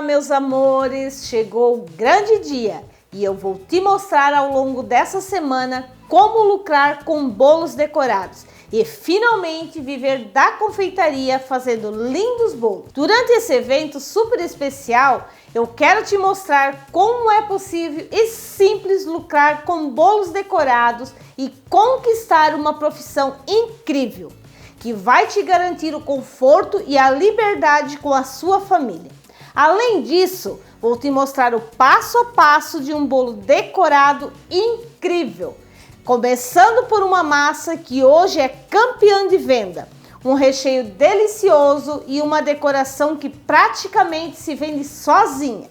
meus amores, chegou o grande dia e eu vou te mostrar ao longo dessa semana como lucrar com bolos decorados e finalmente viver da confeitaria fazendo lindos bolos. Durante esse evento super especial, eu quero te mostrar como é possível e simples lucrar com bolos decorados e conquistar uma profissão incrível, que vai te garantir o conforto e a liberdade com a sua família. Além disso, vou te mostrar o passo a passo de um bolo decorado incrível, começando por uma massa que hoje é campeã de venda, um recheio delicioso e uma decoração que praticamente se vende sozinha.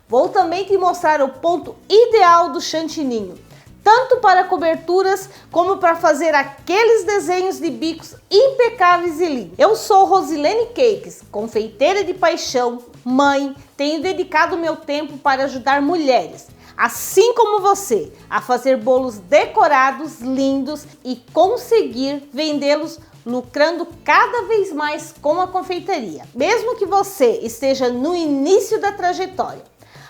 Vou também te mostrar o ponto ideal do chantininho, tanto para coberturas como para fazer aqueles desenhos de bicos impecáveis e lindos. Eu sou Rosilene Cakes, confeiteira de paixão, mãe, tenho dedicado meu tempo para ajudar mulheres, assim como você, a fazer bolos decorados lindos e conseguir vendê-los lucrando cada vez mais com a confeitaria, mesmo que você esteja no início da trajetória.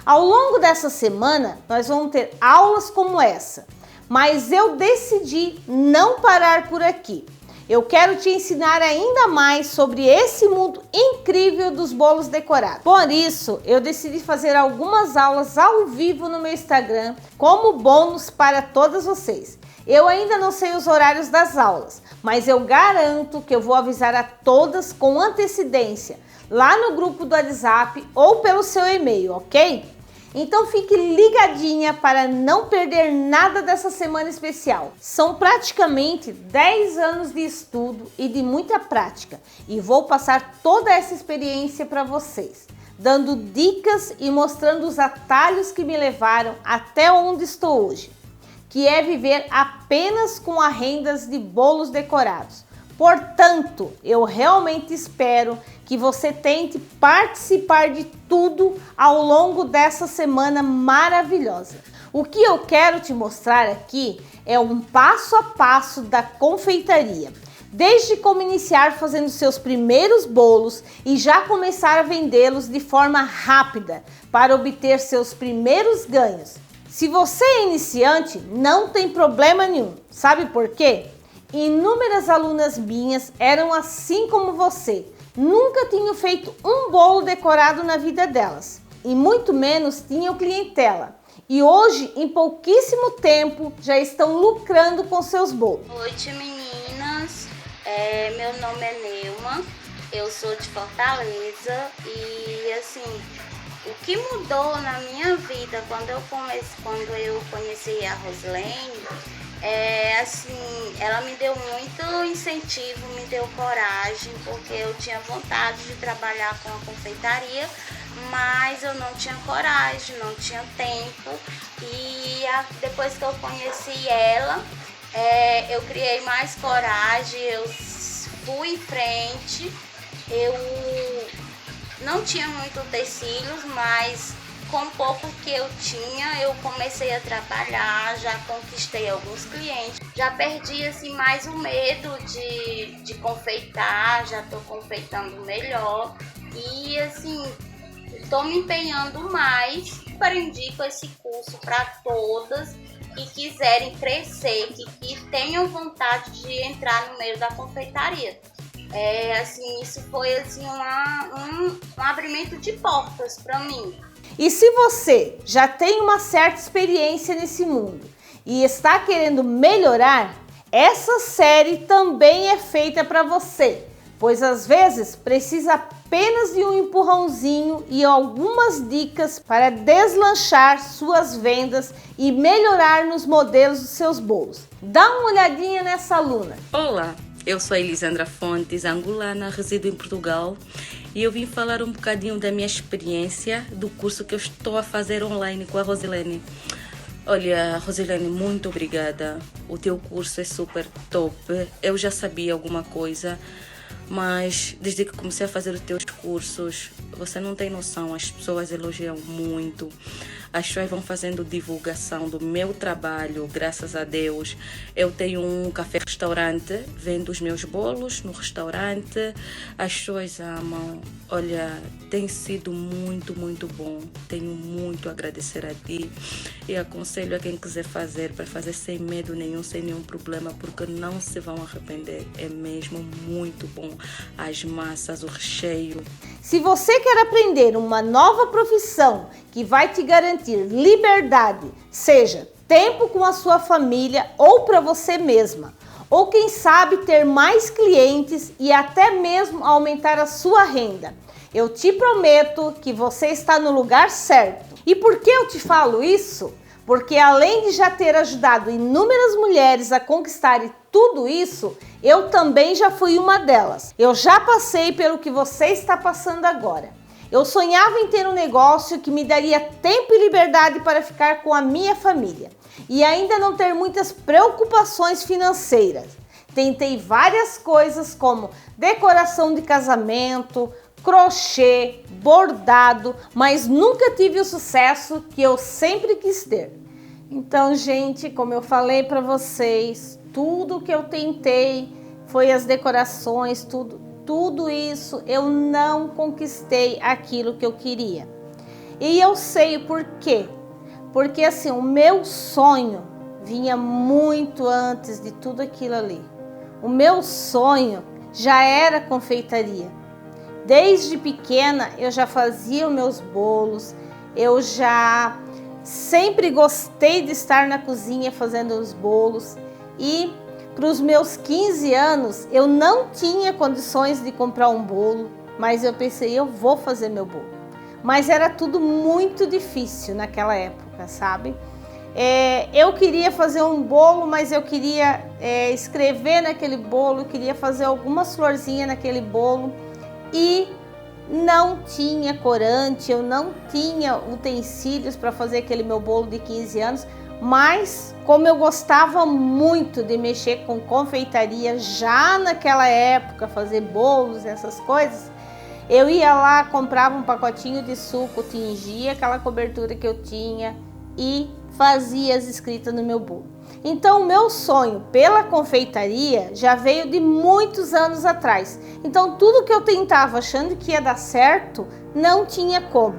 Ao longo dessa semana, nós vamos ter aulas como essa, mas eu decidi não parar por aqui. Eu quero te ensinar ainda mais sobre esse mundo incrível dos bolos decorados. Por isso, eu decidi fazer algumas aulas ao vivo no meu Instagram como bônus para todas vocês. Eu ainda não sei os horários das aulas, mas eu garanto que eu vou avisar a todas com antecedência, lá no grupo do WhatsApp ou pelo seu e-mail, ok? Então fique ligadinha para não perder nada dessa semana especial. São praticamente 10 anos de estudo e de muita prática e vou passar toda essa experiência para vocês, dando dicas e mostrando os atalhos que me levaram até onde estou hoje, que é viver apenas com as rendas de bolos decorados. Portanto, eu realmente espero que você tente participar de tudo ao longo dessa semana maravilhosa. O que eu quero te mostrar aqui é um passo a passo da confeitaria, desde como iniciar fazendo seus primeiros bolos e já começar a vendê-los de forma rápida para obter seus primeiros ganhos. Se você é iniciante, não tem problema nenhum. Sabe por quê? Inúmeras alunas minhas eram assim como você, nunca tinham feito um bolo decorado na vida delas e muito menos tinham clientela. E hoje, em pouquíssimo tempo, já estão lucrando com seus bolos. Boa noite, meninas. Meu nome é Neuma, eu sou de Fortaleza e assim, o que mudou na minha vida quando eu conheci a Rosilene, assim, ela me deu muito incentivo, me deu coragem, porque eu tinha vontade de trabalhar com a confeitaria, mas eu não tinha coragem, não tinha tempo. E depois que eu conheci ela, eu criei mais coragem, eu fui em frente. Eu não tinha muito tecidos, mas com o pouco que eu tinha, eu comecei a trabalhar, já conquistei alguns clientes, já perdi assim mais o medo de confeitar, já estou confeitando melhor e assim, estou me empenhando mais. Aprendi com esse curso para todas que quiserem crescer, que tenham vontade de entrar no meio da confeitaria. Assim, isso foi assim um abrimento de portas para mim. E se você já tem uma certa experiência nesse mundo e está querendo melhorar, essa série também é feita para você, pois às vezes precisa apenas de um empurrãozinho e algumas dicas para deslanchar suas vendas e melhorar nos modelos dos seus bolos. Dá uma olhadinha nessa aluna. Olá, eu sou a Elisandra Fontes, angolana, resido em Portugal. E eu vim falar um bocadinho da minha experiência do curso que eu estou a fazer online com a Rosilene. Olha, Rosilene, muito obrigada. O teu curso é super top. Eu já sabia alguma coisa, mas desde que comecei a fazer os teus cursos, você não tem noção, as pessoas elogiam muito. as pessoas vão fazendo divulgação do meu trabalho, graças a Deus. Eu tenho um café-restaurante, vendo os meus bolos no restaurante, as pessoas amam. Olha, tem sido muito, muito bom. Tenho muito a agradecer a ti e aconselho a quem quiser fazer, para fazer sem medo nenhum, sem nenhum problema, porque não se vão arrepender. É mesmo muito bom. As massas, o recheio. Se você quer aprender uma nova profissão que vai te garantir liberdade, seja tempo com a sua família ou para você mesma, ou quem sabe ter mais clientes e até mesmo aumentar a sua renda, eu te prometo que você está no lugar certo. E por que eu te falo isso? Porque além de já ter ajudado inúmeras mulheres a conquistarem tudo isso, eu também já fui uma delas. Eu já passei pelo que você está passando agora. Eu sonhava em ter um negócio que me daria tempo e liberdade para ficar com a minha família e ainda não ter muitas preocupações financeiras. Tentei várias coisas como decoração de casamento, crochê, bordado, mas nunca tive o sucesso que eu sempre quis ter. Então, gente, como eu falei para vocês, tudo que eu tentei foi as decorações, tudo isso eu não conquistei aquilo que eu queria. E eu sei o porquê. Porque assim, o meu sonho vinha muito antes de tudo aquilo ali. O meu sonho já era confeitaria. Desde pequena eu já fazia os meus bolos, eu já sempre gostei de estar na cozinha fazendo os bolos e para os meus 15 anos eu não tinha condições de comprar um bolo, mas eu pensei, eu vou fazer meu bolo. Mas era tudo muito difícil naquela época, sabe? Eu queria fazer um bolo, mas eu queria escrever naquele bolo, queria fazer algumas florzinhas naquele bolo e não tinha corante, eu não tinha utensílios para fazer aquele meu bolo de 15 anos, mas como eu gostava muito de mexer com confeitaria já naquela época, fazer bolos, essas coisas, eu ia lá, comprava um pacotinho de suco, tingia aquela cobertura que eu tinha e fazia as escritas no meu bolo. Então o meu sonho pela confeitaria já veio de muitos anos atrás. Então tudo que eu tentava achando que ia dar certo, não tinha como,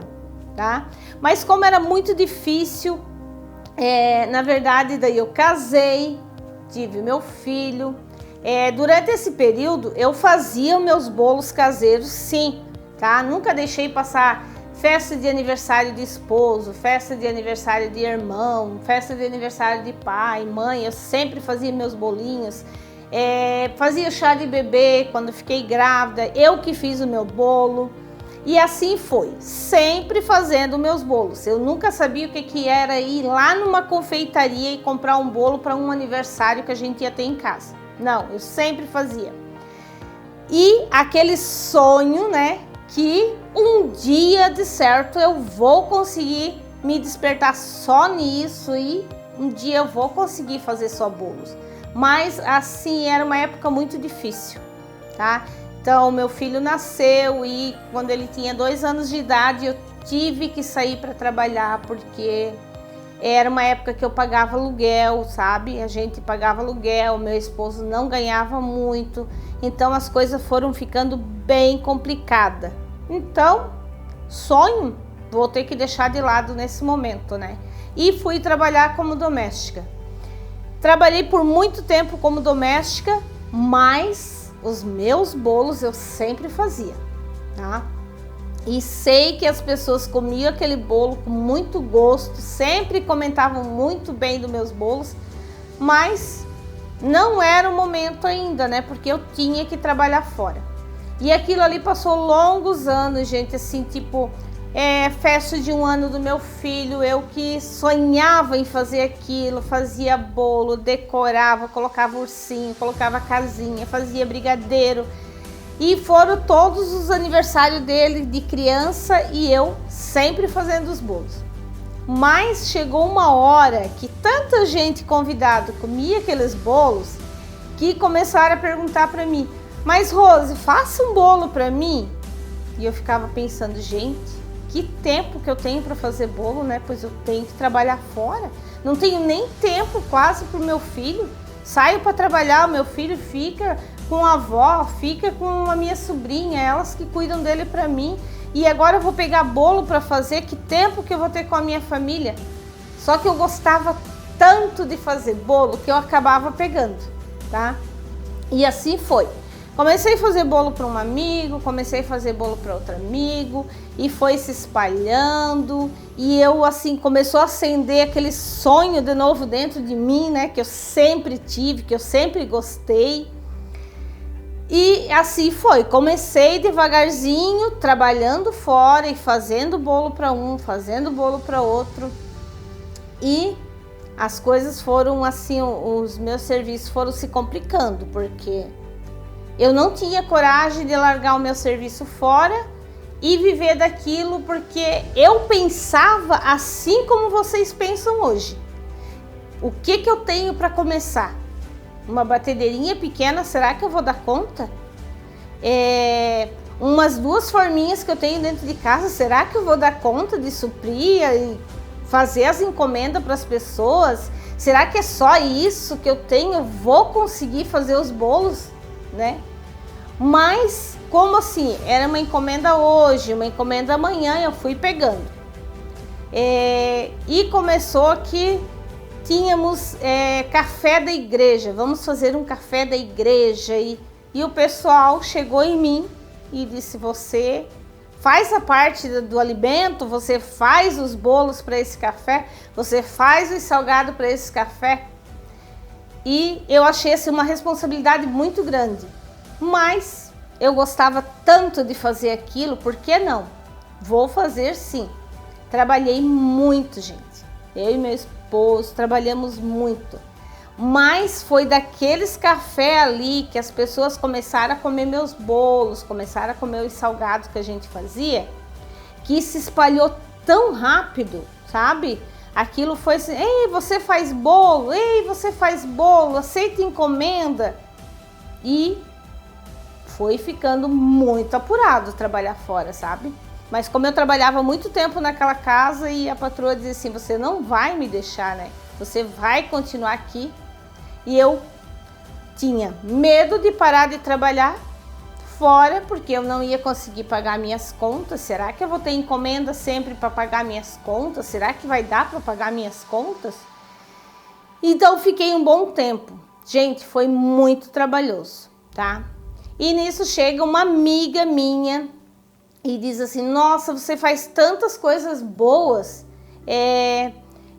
tá? Mas como era muito difícil, na verdade daí eu casei, tive meu filho. Durante esse período eu fazia os meus bolos caseiros, sim, tá? Nunca deixei passar festa de aniversário de esposo, festa de aniversário de irmão, festa de aniversário de pai, mãe. Eu sempre fazia meus bolinhos, fazia chá de bebê quando fiquei grávida, eu que fiz o meu bolo. E assim foi, sempre fazendo meus bolos. Eu nunca sabia o que era ir lá numa confeitaria e comprar um bolo para um aniversário que a gente ia ter em casa. Não, eu sempre fazia. E aquele sonho, né, que um dia de certo eu vou conseguir me despertar só nisso e um dia eu vou conseguir fazer só bolos. Mas assim, era uma época muito difícil, tá? Então, meu filho nasceu e quando ele tinha 2 anos de idade, eu tive que sair para trabalhar porque era uma época que eu pagava aluguel, sabe? A gente pagava aluguel, meu esposo não ganhava muito, então as coisas foram ficando bem complicadas. Então, sonho, vou ter que deixar de lado nesse momento, né? E fui trabalhar como doméstica. Trabalhei por muito tempo como doméstica, mas os meus bolos eu sempre fazia, tá? E sei que as pessoas comiam aquele bolo com muito gosto, sempre comentavam muito bem dos meus bolos, mas não era o momento ainda, né? Porque eu tinha que trabalhar fora. E aquilo ali passou longos anos, gente, assim, tipo, festa de 1 ano do meu filho, eu que sonhava em fazer aquilo, fazia bolo, decorava, colocava ursinho, colocava casinha, fazia brigadeiro. E foram todos os aniversários dele de criança e eu sempre fazendo os bolos. Mas chegou uma hora que tanta gente convidada comia aqueles bolos que começaram a perguntar para mim: mas Rose, faça um bolo para mim? E eu ficava pensando, gente, que tempo que eu tenho para fazer bolo, né? Pois eu tenho que trabalhar fora. Não tenho nem tempo quase para o meu filho. Saio para trabalhar, o meu filho fica com a avó, fica com a minha sobrinha, elas que cuidam dele para mim. E agora eu vou pegar bolo para fazer, que tempo que eu vou ter com a minha família? Só que eu gostava tanto de fazer bolo que eu acabava pegando, tá? E assim foi. Comecei a fazer bolo para um amigo, comecei a fazer bolo para outro amigo e foi se espalhando e eu assim começou a acender aquele sonho de novo dentro de mim, né, que eu sempre tive, que eu sempre gostei. E assim foi, comecei devagarzinho, trabalhando fora e fazendo bolo para um, fazendo bolo para outro. E as coisas foram assim, os meus serviços foram se complicando, porque eu não tinha coragem de largar o meu serviço fora e viver daquilo, porque eu pensava assim como vocês pensam hoje. O que eu tenho para começar? Uma batedeirinha pequena, será que eu vou dar conta? Umas 2 forminhas que eu tenho dentro de casa, será que eu vou dar conta de suprir e fazer as encomendas para as pessoas? Será que é só isso que eu tenho? Eu vou conseguir fazer os bolos, né? Mas, como assim? Era uma encomenda hoje, uma encomenda amanhã, eu fui pegando. E começou que tínhamos café da igreja, vamos fazer um café da igreja. E o pessoal chegou em mim e disse, você faz a parte do alimento, você faz os bolos para esse café, você faz os salgados para esse café. E eu achei assim, uma responsabilidade muito grande. Mas eu gostava tanto de fazer aquilo, por que não? Vou fazer sim. Trabalhei muito, gente. Eu e meu esposo trabalhamos muito. Mas foi daqueles cafés ali que as pessoas começaram a comer meus bolos, começaram a comer os salgados que a gente fazia, que se espalhou tão rápido, sabe? Aquilo foi assim, ei, você faz bolo, ei, você faz bolo, aceita encomenda. E foi ficando muito apurado trabalhar fora, sabe? Mas como eu trabalhava muito tempo naquela casa e a patroa dizia assim, você não vai me deixar, né? Você vai continuar aqui. E eu tinha medo de parar de trabalhar fora, porque eu não ia conseguir pagar minhas contas. Será que eu vou ter encomenda sempre para pagar minhas contas? Será que vai dar para pagar minhas contas? Então fiquei um bom tempo. Gente, foi muito trabalhoso, tá? E nisso chega uma amiga minha e diz assim, nossa, você faz tantas coisas boas,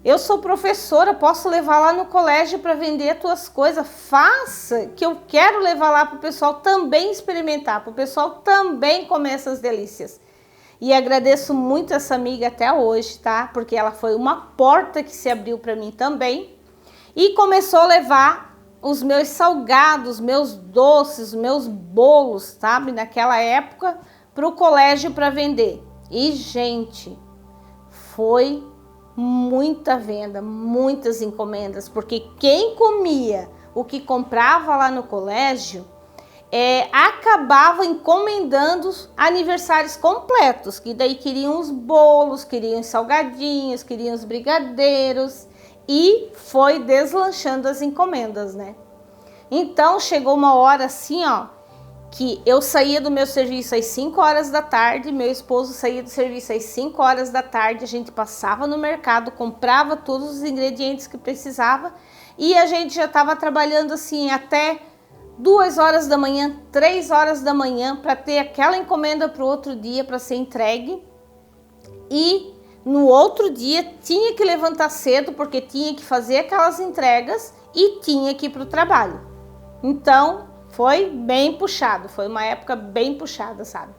eu sou professora, posso levar lá no colégio para vender as tuas coisas, faça, que eu quero levar lá para o pessoal também experimentar, para o pessoal também comer essas delícias. E agradeço muito essa amiga até hoje, tá? Porque ela foi uma porta que se abriu para mim também e começou a levar os meus salgados, meus doces, meus bolos, sabe? Naquela época, para o colégio para vender. E, gente, foi muita venda, muitas encomendas, porque quem comia o que comprava lá no colégio, acabava encomendando aniversários completos, que daí queriam os bolos, queriam os salgadinhos, queriam os brigadeiros, e foi deslanchando as encomendas, né? Então chegou uma hora assim, ó, que eu saía do meu serviço às 5 horas da tarde, meu esposo saía do serviço às 5 horas da tarde, a gente passava no mercado, comprava todos os ingredientes que precisava e a gente já estava trabalhando assim até 2 horas da manhã, 3 horas da manhã para ter aquela encomenda para o outro dia para ser entregue. E no outro dia tinha que levantar cedo porque tinha que fazer aquelas entregas e tinha que ir para o trabalho. Então foi bem puxado, foi uma época bem puxada, sabe?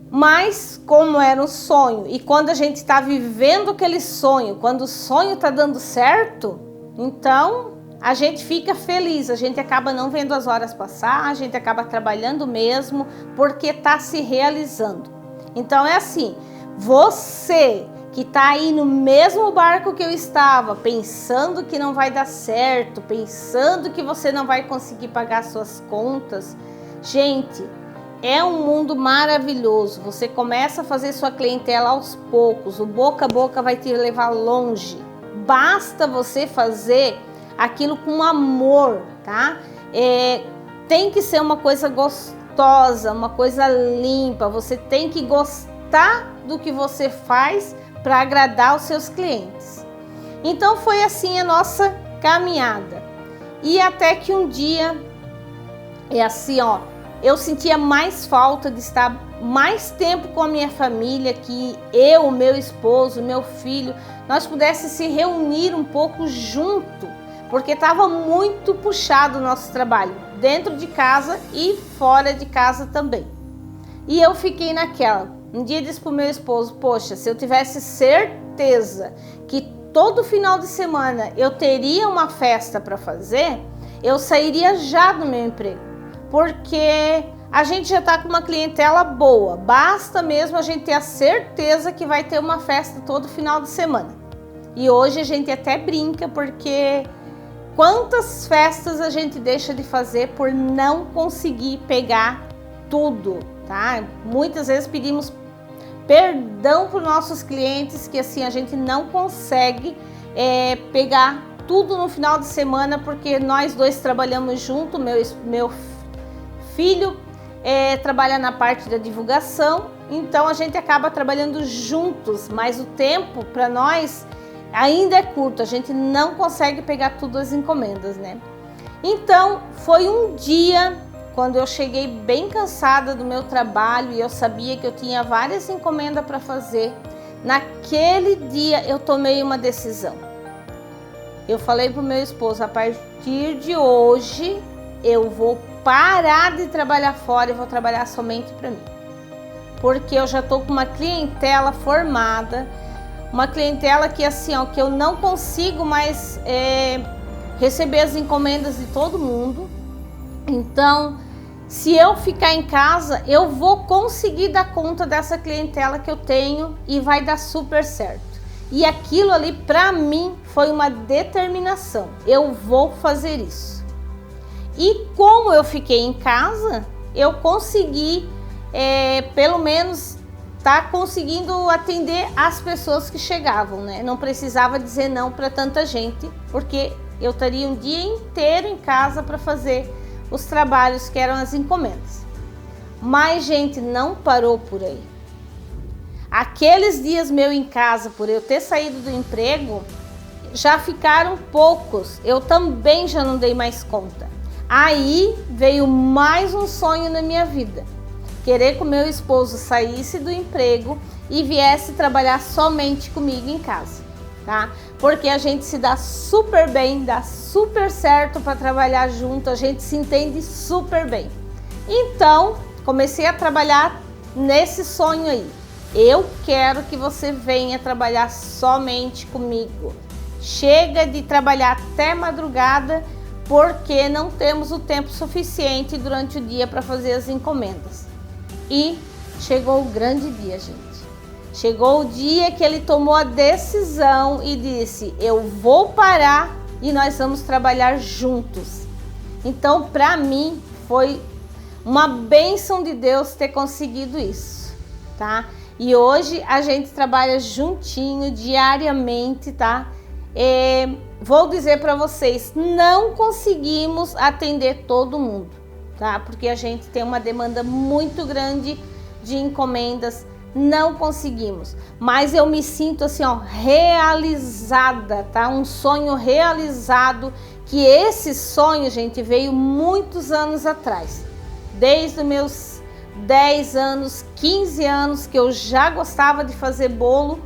Mas como era um sonho e quando a gente está vivendo aquele sonho, quando o sonho está dando certo, então a gente fica feliz, a gente acaba não vendo as horas passar, a gente acaba trabalhando mesmo porque está se realizando. Então é assim, você que está aí no mesmo barco que eu estava, pensando que não vai dar certo, pensando que você não vai conseguir pagar suas contas, gente, é um mundo maravilhoso. Você começa a fazer sua clientela aos poucos, o boca a boca vai te levar longe. Basta você fazer aquilo com amor, tá? Tem que ser uma coisa gostosa, uma coisa limpa. Você tem que gostar do que você faz para agradar os seus clientes. Então foi assim a nossa caminhada. E até que um dia, eu sentia mais falta de estar mais tempo com a minha família, que eu, meu esposo, meu filho, nós pudéssemos se reunir um pouco junto, porque estava muito puxado o nosso trabalho, dentro de casa e fora de casa também. E eu fiquei naquela. Um dia disse para o meu esposo, poxa, se eu tivesse certeza que todo final de semana eu teria uma festa para fazer, eu sairia já do meu emprego, porque a gente já está com uma clientela boa, basta mesmo a gente ter a certeza que vai ter uma festa todo final de semana. E hoje a gente até brinca, porque quantas festas a gente deixa de fazer por não conseguir pegar tudo, tá? Muitas vezes pedimos perdão para os nossos clientes, que assim a gente não consegue pegar tudo no final de semana, porque nós dois trabalhamos junto. Meu filho trabalha na parte da divulgação, então a gente acaba trabalhando juntos, mas o tempo para nós ainda é curto, a gente não consegue pegar tudo as encomendas, né? Então foi um dia quando eu cheguei bem cansada do meu trabalho e eu sabia que eu tinha várias encomendas para fazer. Naquele dia eu tomei uma decisão. Eu falei para o meu esposo, a partir de hoje eu vou parar de trabalhar fora e vou trabalhar somente para mim. Porque eu já estou com uma clientela formada, uma clientela que assim, que eu não consigo mais receber as encomendas de todo mundo. Então, se eu ficar em casa, eu vou conseguir dar conta dessa clientela que eu tenho e vai dar super certo. E aquilo ali, para mim, foi uma determinação. Eu vou fazer isso. E como eu fiquei em casa, eu consegui, pelo menos, conseguindo atender as pessoas que chegavam, né? Não precisava dizer não para tanta gente, porque eu estaria um dia inteiro em casa para fazer os trabalhos que eram as encomendas. Mas, gente, não parou por aí. Aqueles dias meu em casa, por eu ter saído do emprego, já ficaram poucos. Eu também já não dei mais conta. Aí veio mais um sonho na minha vida. Querer que o meu esposo saísse do emprego e viesse trabalhar somente comigo em casa, tá? Porque a gente se dá super bem, dá super certo para trabalhar junto, a gente se entende super bem. Então, comecei a trabalhar nesse sonho aí. Eu quero que você venha trabalhar somente comigo. Chega de trabalhar até madrugada, porque não temos o tempo suficiente durante o dia para fazer as encomendas. E chegou o grande dia, gente. Chegou o dia que ele tomou a decisão e disse, eu vou parar e nós vamos trabalhar juntos. Então, para mim, foi uma bênção de Deus ter conseguido isso, tá? E hoje a gente trabalha juntinho, diariamente, tá? Vou dizer para vocês, não conseguimos atender todo mundo, tá? Porque a gente tem uma demanda muito grande de encomendas, não conseguimos. Mas eu me sinto assim, realizada, tá? Um sonho realizado, que esse sonho, gente, veio muitos anos atrás. Desde os meus 10 anos, 15 anos, que eu já gostava de fazer bolo.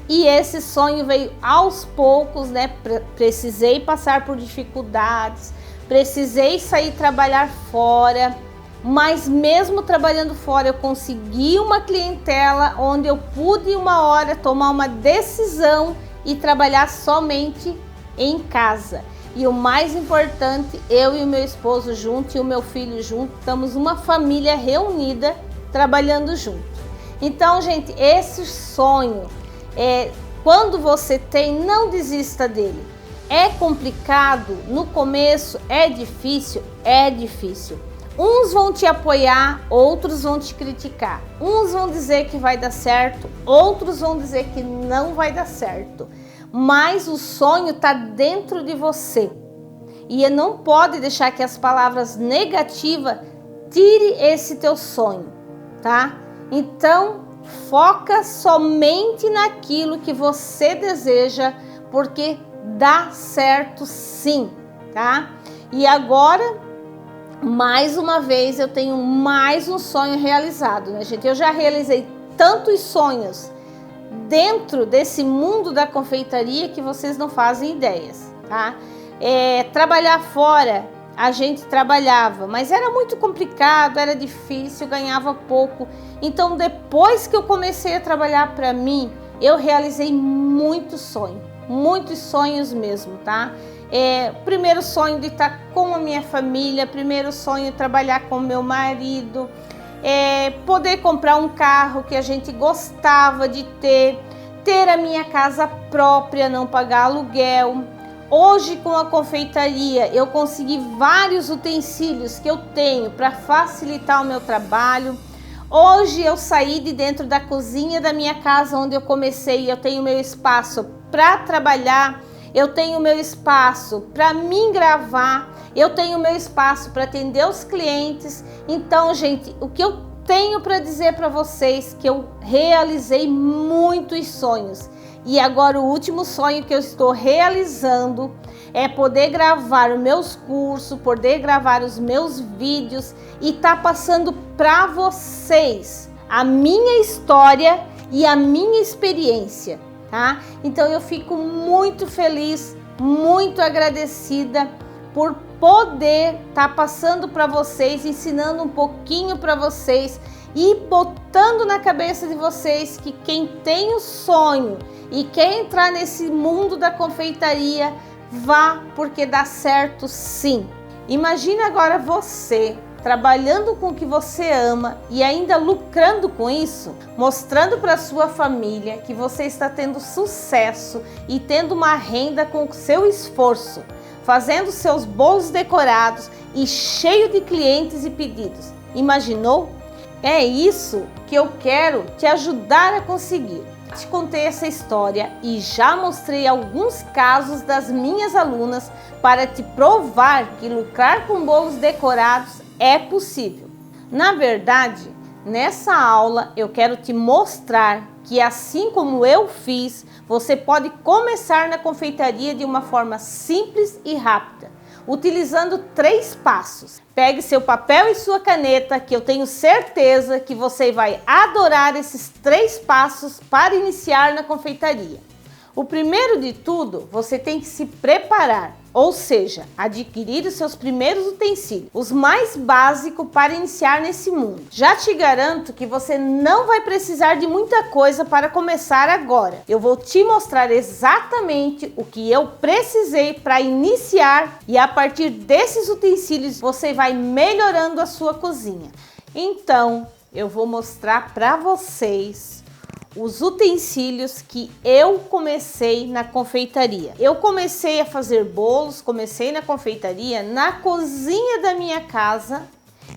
E esse sonho veio aos poucos, né? Precisei passar por dificuldades, precisei sair trabalhar fora, mas mesmo trabalhando fora eu consegui uma clientela onde eu pude uma hora tomar uma decisão e trabalhar somente em casa. E o mais importante, eu e o meu esposo junto e o meu filho junto, estamos uma família reunida trabalhando junto. Então, gente, esse sonho, quando você tem, não desista dele. É complicado, no começo é difícil, Uns vão te apoiar, outros vão te criticar. Uns vão dizer que vai dar certo, outros vão dizer que não vai dar certo. Mas o sonho está dentro de você. E não pode deixar que as palavras negativas tire esse teu sonho, tá? Então, foca somente naquilo que você deseja, porque dá certo sim, tá? E agora, mais uma vez, eu tenho mais um sonho realizado, né, gente? Eu já realizei tantos sonhos dentro desse mundo da confeitaria que vocês não fazem ideias, tá? Trabalhar fora, a gente trabalhava, mas era muito complicado, era difícil, ganhava pouco. Então, depois que eu comecei a trabalhar para mim, eu realizei muitos sonhos mesmo, tá? Primeiro sonho de estar com a minha família, primeiro sonho de trabalhar com meu marido, poder comprar um carro que a gente gostava de ter a minha casa própria, não pagar aluguel. Hoje, com a confeitaria, eu consegui vários utensílios que eu tenho para facilitar o meu trabalho. Hoje eu saí de dentro da cozinha da minha casa onde eu comecei, eu tenho meu espaço para trabalhar, eu tenho meu espaço para mim gravar, eu tenho meu espaço para atender os clientes. Então, gente, o que eu tenho para dizer para vocês que eu realizei muitos sonhos. E agora o último sonho que eu estou realizando é poder gravar os meus cursos, poder gravar os meus vídeos e tá passando para vocês a minha história e a minha experiência, tá? Então eu fico muito feliz, muito agradecida por poder estar passando para vocês, ensinando um pouquinho para vocês e botando na cabeça de vocês que quem tem o sonho e quer entrar nesse mundo da confeitaria, vá, porque dá certo sim. Imagina agora você trabalhando com o que você ama e ainda lucrando com isso, mostrando para sua família que você está tendo sucesso e tendo uma renda com o seu esforço, fazendo seus bolos decorados e cheio de clientes e pedidos. Imaginou? É isso que eu quero te ajudar a conseguir. Te contei essa história e já mostrei alguns casos das minhas alunas para te provar que lucrar com bolos decorados é possível. Na verdade, nessa aula eu quero te mostrar que assim como eu fiz, você pode começar na confeitaria de uma forma simples e rápida, utilizando 3 passos. Pegue seu papel e sua caneta, que eu tenho certeza que você vai adorar esses 3 passos para iniciar na confeitaria. O primeiro de tudo, você tem que se preparar, ou seja, adquirir os seus primeiros utensílios, os mais básicos para iniciar nesse mundo. Já te garanto que você não vai precisar de muita coisa para começar agora. Eu vou te mostrar exatamente o que eu precisei para iniciar e a partir desses utensílios você vai melhorando a sua cozinha. Então, eu vou mostrar para vocês os utensílios que eu comecei na confeitaria. Eu comecei a fazer bolos, comecei na confeitaria na cozinha da minha casa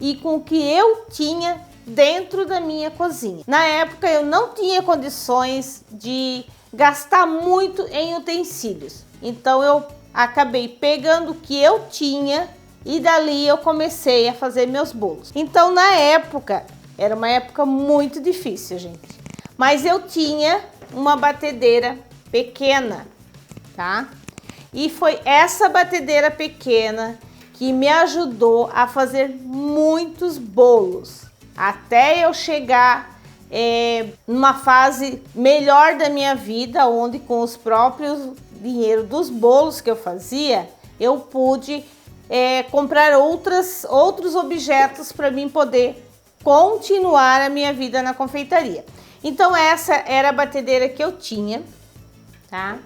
e com o que eu tinha dentro da minha cozinha. Na época eu não tinha condições de gastar muito em utensílios, então eu acabei pegando o que eu tinha e dali eu comecei a fazer meus bolos. Então na época, era uma época muito difícil, gente. Mas eu tinha uma batedeira pequena, tá? E foi essa batedeira pequena que me ajudou a fazer muitos bolos, até eu chegar numa fase melhor da minha vida, onde com os próprios dinheiro dos bolos que eu fazia, eu pude comprar outros objetos para mim poder continuar a minha vida na confeitaria. Então essa era a batedeira que eu tinha, tá?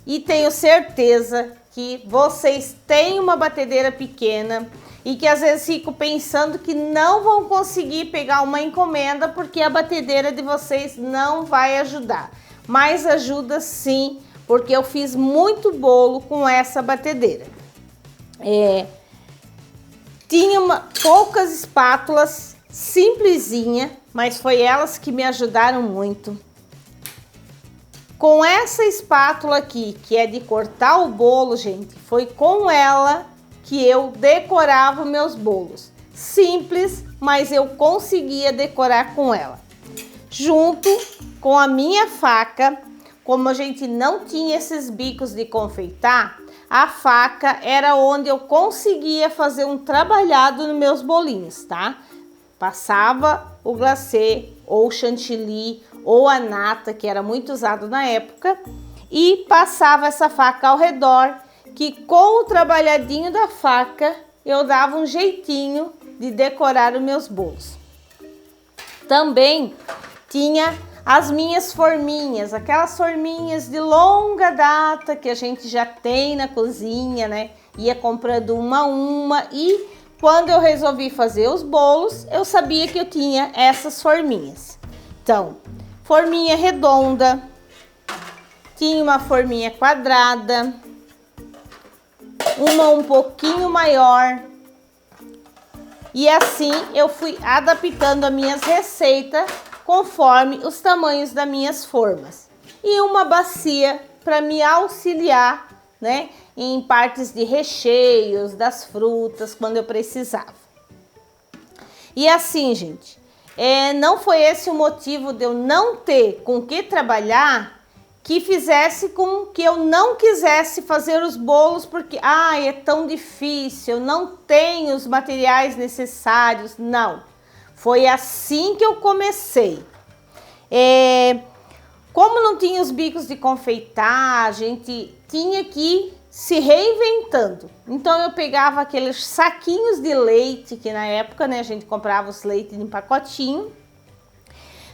E tenho certeza que vocês têm uma batedeira pequena e que às vezes ficam pensando que não vão conseguir pegar uma encomenda porque a batedeira de vocês não vai ajudar. Mas ajuda sim, porque eu fiz muito bolo com essa batedeira. Tinha poucas espátulas, simplesinha, mas foi elas que me ajudaram muito. Com essa espátula aqui, que é de cortar o bolo, gente, foi com ela que eu decorava os meus bolos. Simples, mas eu conseguia decorar com ela. Junto com a minha faca, como a gente não tinha esses bicos de confeitar, a faca era onde eu conseguia fazer um trabalhado nos meus bolinhos, tá? Passava o glacê, ou o chantilly, ou a nata, que era muito usado na época, e passava essa faca ao redor, que com o trabalhadinho da faca, eu dava um jeitinho de decorar os meus bolos. Também tinha as minhas forminhas, aquelas forminhas de longa data que a gente já tem na cozinha, né? Ia comprando uma a uma e quando eu resolvi fazer os bolos, eu sabia que eu tinha essas forminhas. Então, forminha redonda, tinha uma forminha quadrada, uma um pouquinho maior. E assim eu fui adaptando as minhas receitas conforme os tamanhos das minhas formas. E uma bacia para me auxiliar, né, em partes de recheios, das frutas, quando eu precisava. E assim, gente, não foi esse o motivo de eu não ter com que trabalhar que fizesse com que eu não quisesse fazer os bolos, porque é tão difícil, eu não tenho os materiais necessários. Não. Foi assim que eu comecei. Como não tinha os bicos de confeitar, a gente tinha que ir se reinventando. Então eu pegava aqueles saquinhos de leite, que na época, né, a gente comprava os leites em pacotinho,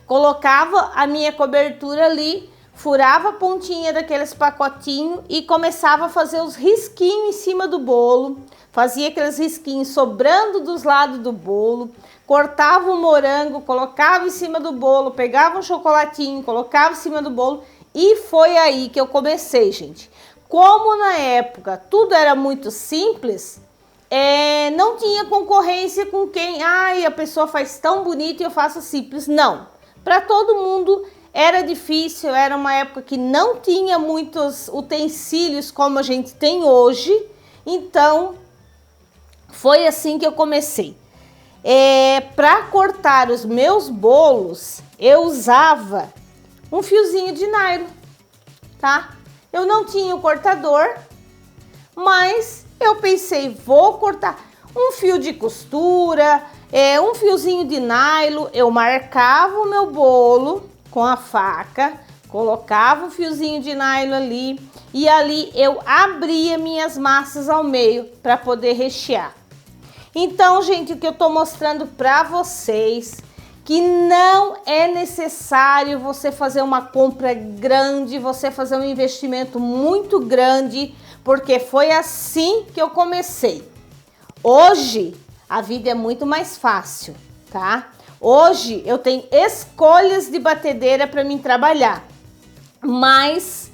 colocava a minha cobertura ali, furava a pontinha daqueles pacotinhos e começava a fazer os risquinhos em cima do bolo. Fazia aqueles risquinhos sobrando dos lados do bolo, cortava o morango, colocava em cima do bolo, pegava um chocolatinho, colocava em cima do bolo e foi aí que eu comecei, gente. Como na época tudo era muito simples, não tinha concorrência com quem, a pessoa faz tão bonito e eu faço simples. Não, para todo mundo era difícil, era uma época que não tinha muitos utensílios como a gente tem hoje, então foi assim que eu comecei. Para cortar os meus bolos, eu usava um fiozinho de nylon, tá? Eu não tinha o cortador, mas eu pensei, vou cortar um fio de costura, um fiozinho de nylon. Eu marcava o meu bolo com a faca, colocava um fiozinho de nylon ali e ali eu abria minhas massas ao meio para poder rechear. Então, gente, o que eu tô mostrando para vocês, que não é necessário você fazer uma compra grande, você fazer um investimento muito grande, porque foi assim que eu comecei. Hoje, a vida é muito mais fácil, tá? Hoje, eu tenho escolhas de batedeira para mim trabalhar, mas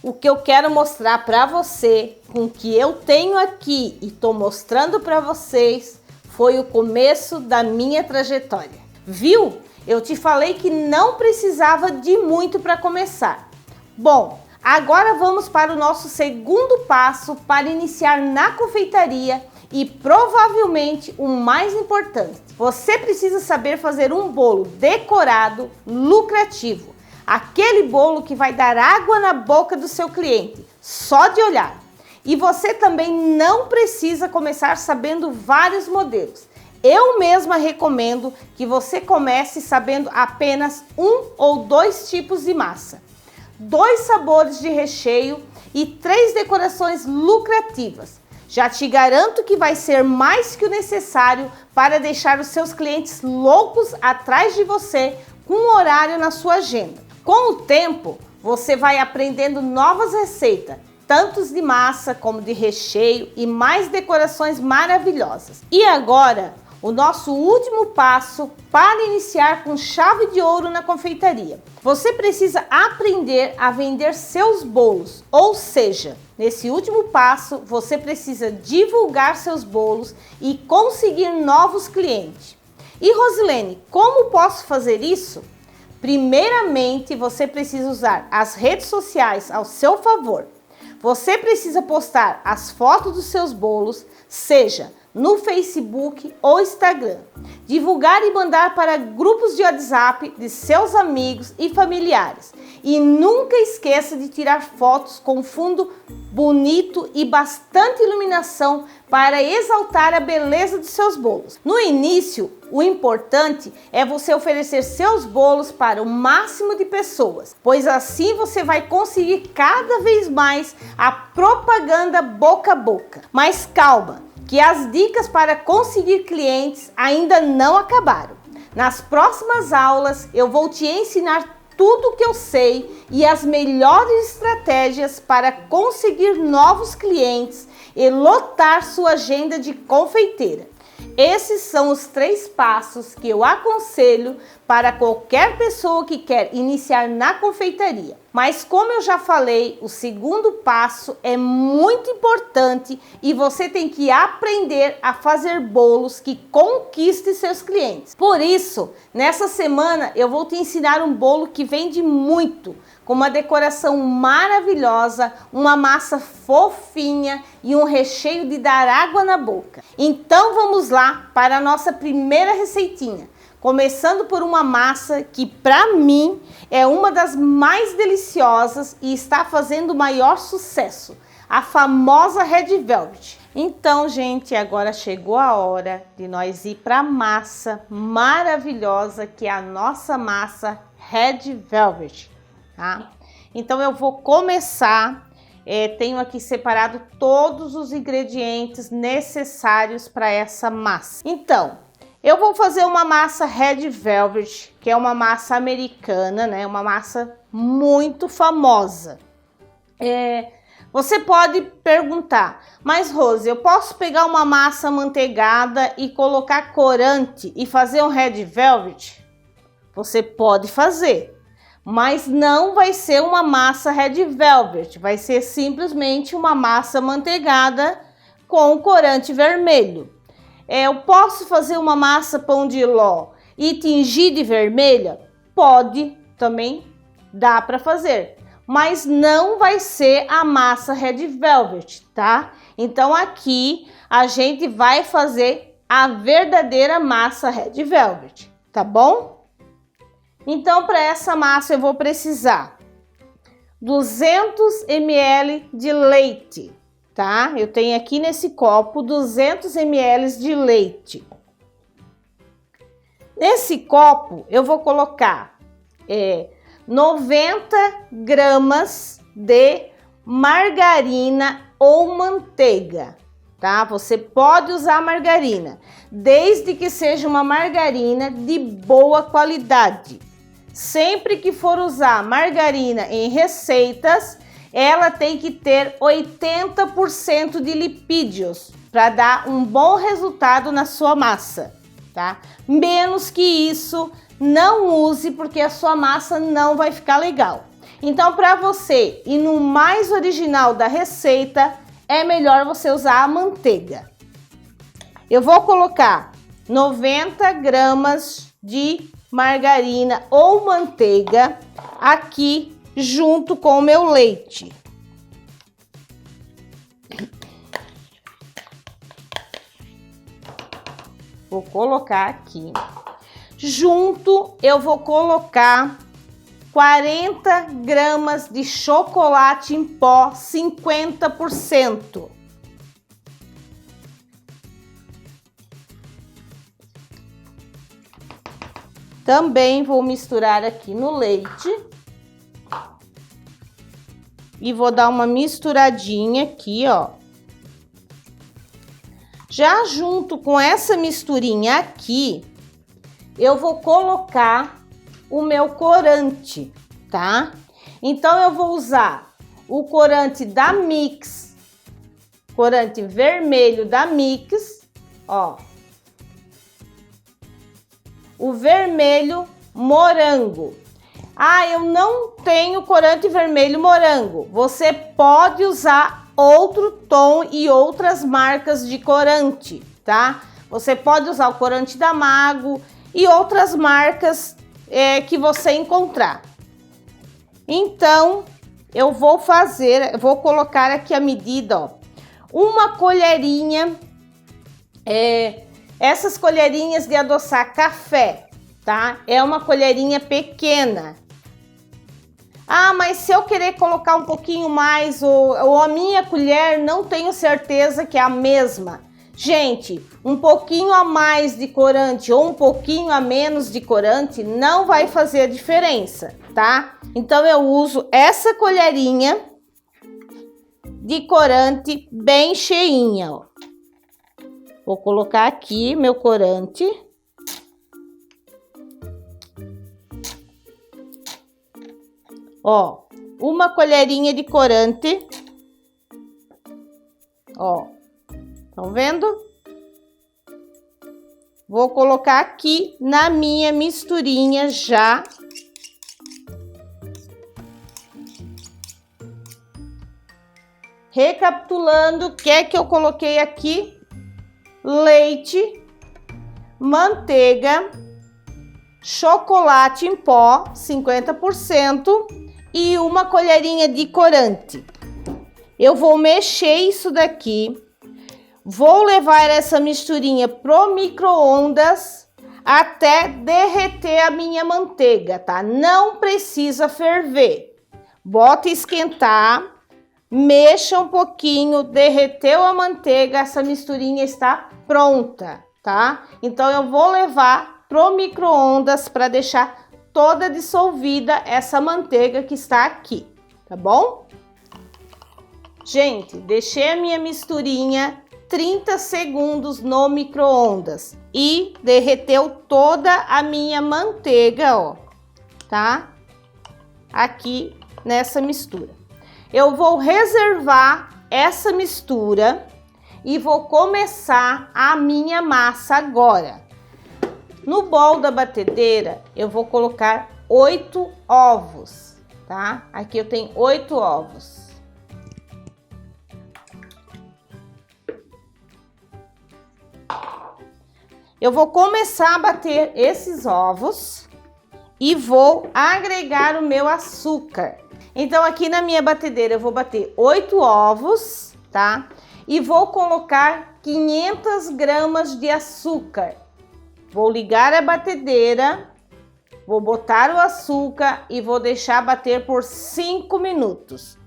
o que eu quero mostrar para você, com o que eu tenho aqui e tô mostrando para vocês, foi o começo da minha trajetória. Viu? Eu te falei que não precisava de muito para começar. Bom, agora vamos para o nosso segundo passo para iniciar na confeitaria e provavelmente o mais importante. Você precisa saber fazer um bolo decorado, lucrativo. Aquele bolo que vai dar água na boca do seu cliente, só de olhar. E você também não precisa começar sabendo vários modelos. Eu mesma recomendo que você comece sabendo apenas um ou dois tipos de massa, 2 sabores de recheio e 3 decorações lucrativas. Já te garanto que vai ser mais que o necessário para deixar os seus clientes loucos atrás de você com um horário na sua agenda. Com o tempo, você vai aprendendo novas receitas, tanto de massa como de recheio e mais decorações maravilhosas. E agora, o nosso último passo para iniciar com chave de ouro na confeitaria. Você precisa aprender a vender seus bolos, ou seja, nesse último passo você precisa divulgar seus bolos e conseguir novos clientes. E Rosilene, como posso fazer isso? Primeiramente, você precisa usar as redes sociais ao seu favor. Você precisa postar as fotos dos seus bolos, seja no Facebook ou Instagram. Divulgar e mandar para grupos de WhatsApp de seus amigos e familiares. E nunca esqueça de tirar fotos com fundo bonito e bastante iluminação para exaltar a beleza dos seus bolos. No início, o importante é você oferecer seus bolos para o máximo de pessoas, pois assim você vai conseguir cada vez mais a propaganda boca a boca. Mas calma, que as dicas para conseguir clientes ainda não acabaram. Nas próximas aulas eu vou te ensinar tudo o que eu sei e as melhores estratégias para conseguir novos clientes e lotar sua agenda de confeiteira. Esses são os 3 passos que eu aconselho para qualquer pessoa que quer iniciar na confeitaria. Mas como eu já falei, o segundo passo é muito importante e você tem que aprender a fazer bolos que conquistem seus clientes. Por isso, nessa semana eu vou te ensinar um bolo que vende muito, com uma decoração maravilhosa, uma massa fofinha e um recheio de dar água na boca. Então vamos lá para a nossa primeira receitinha. Começando por uma massa que para mim é uma das mais deliciosas e está fazendo o maior sucesso, a famosa Red Velvet. Então, gente, agora chegou a hora de nós ir para a massa maravilhosa que é a nossa massa Red Velvet, tá? Então eu vou começar, tenho aqui separado todos os ingredientes necessários para essa massa. Então, eu vou fazer uma massa Red Velvet, que é uma massa americana, né? Uma massa muito famosa. Você pode perguntar, mas Rose, eu posso pegar uma massa amanteigada e colocar corante e fazer um Red Velvet? Você pode fazer, mas não vai ser uma massa Red Velvet, vai ser simplesmente uma massa amanteigada com corante vermelho. Eu posso fazer uma massa pão de ló e tingir de vermelha? Pode, também dá para fazer, mas não vai ser a massa Red Velvet, tá? Então aqui a gente vai fazer a verdadeira massa Red Velvet, tá bom? Então para essa massa eu vou precisar 200 ml de leite. Tá? Eu tenho aqui nesse copo 200 ml de leite. Nesse copo eu vou colocar 90 gramas de margarina ou manteiga, tá? Você pode usar margarina, desde que seja uma margarina de boa qualidade. Sempre que for usar margarina em receitas, ela tem que ter 80% de lipídios para dar um bom resultado na sua massa, tá? Menos que isso, não use, porque a sua massa não vai ficar legal. Então, para você ir no mais original da receita, é melhor você usar a manteiga. Eu vou colocar 90 gramas de margarina ou manteiga aqui junto com o meu leite. Vou colocar aqui. Junto eu vou colocar 40 gramas de chocolate em pó 50%. Também vou misturar aqui no leite. E vou dar uma misturadinha aqui, ó. Já junto com essa misturinha aqui, eu vou colocar o meu corante, tá? Então, eu vou usar o corante da Mix, corante vermelho da Mix, ó. o vermelho morango. Ah, eu não tenho corante vermelho morango. Você pode usar outro tom e outras marcas de corante, tá? Você pode usar o corante da Mago e outras marcas que você encontrar. Então, eu vou colocar aqui a medida, ó. Uma colherinha, essas colherinhas de adoçar café, tá? É uma colherinha pequena. Ah, mas se eu querer colocar um pouquinho mais, ou a minha colher, não tenho certeza que é a mesma. Gente, um pouquinho a mais de corante ou um pouquinho a menos de corante não vai fazer a diferença, tá? Então eu uso essa colherinha de corante bem cheinha, ó. Vou colocar aqui meu corante. Ó, uma colherinha de corante. Ó, estão vendo? Vou colocar aqui na minha misturinha já. Recapitulando, o que é que eu coloquei aqui? Leite, manteiga, chocolate em pó, 50%, e uma colherinha de corante. Eu vou mexer isso daqui, vou levar essa misturinha pro micro-ondas até derreter a minha manteiga, tá? Não precisa ferver. Bota esquentar, mexa um pouquinho, derreteu a manteiga, essa misturinha está pronta, tá? Então eu vou levar pro micro-ondas para deixar toda dissolvida essa manteiga que está aqui, tá bom? Gente, deixei a minha misturinha 30 segundos no micro-ondas e derreteu toda a minha manteiga, ó, tá? Aqui nessa mistura. Eu vou reservar essa mistura e vou começar a minha massa agora. No bol da batedeira, eu vou colocar 8 ovos, tá? Aqui eu tenho 8 ovos. Eu vou começar a bater esses ovos e vou agregar o meu açúcar. Então, aqui na minha batedeira, eu vou bater 8 ovos, tá? E vou colocar 500 gramas de açúcar. Vou ligar a batedeira, vou botar o açúcar e vou deixar bater por 5 minutos.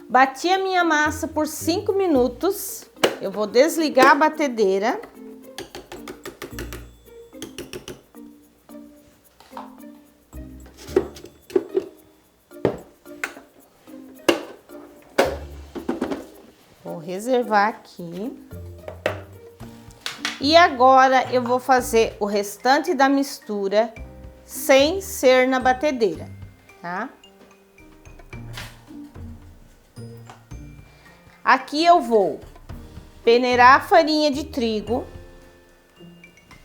Bati a minha massa por 5 minutos. Eu vou desligar a batedeira. Vou reservar aqui. E agora eu vou fazer o restante da mistura sem ser na batedeira, tá? Aqui eu vou peneirar a farinha de trigo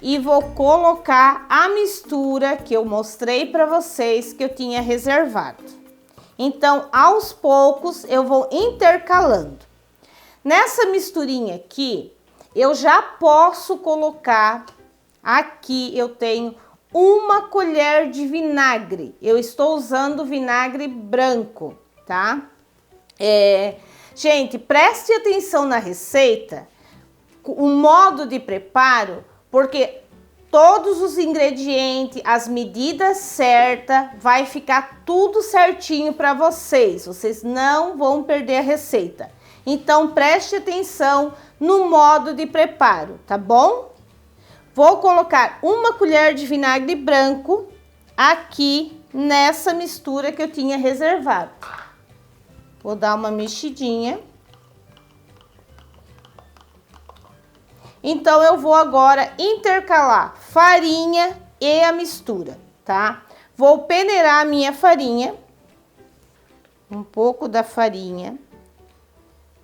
e vou colocar a mistura que eu mostrei para vocês que eu tinha reservado. Então, aos poucos eu vou intercalando. Nessa misturinha aqui, eu já posso colocar, aqui eu tenho 1 colher de vinagre. Eu estou usando vinagre branco, tá? Gente, preste atenção na receita, o modo de preparo, porque todos os ingredientes, as medidas certas, vai ficar tudo certinho para vocês. Vocês não vão perder a receita. Então, preste atenção no modo de preparo, tá bom? Vou colocar 1 colher de vinagre branco aqui nessa mistura que eu tinha reservado. Vou dar uma mexidinha. Então, eu vou agora intercalar farinha e a mistura, tá? Vou peneirar a minha farinha, um pouco da farinha.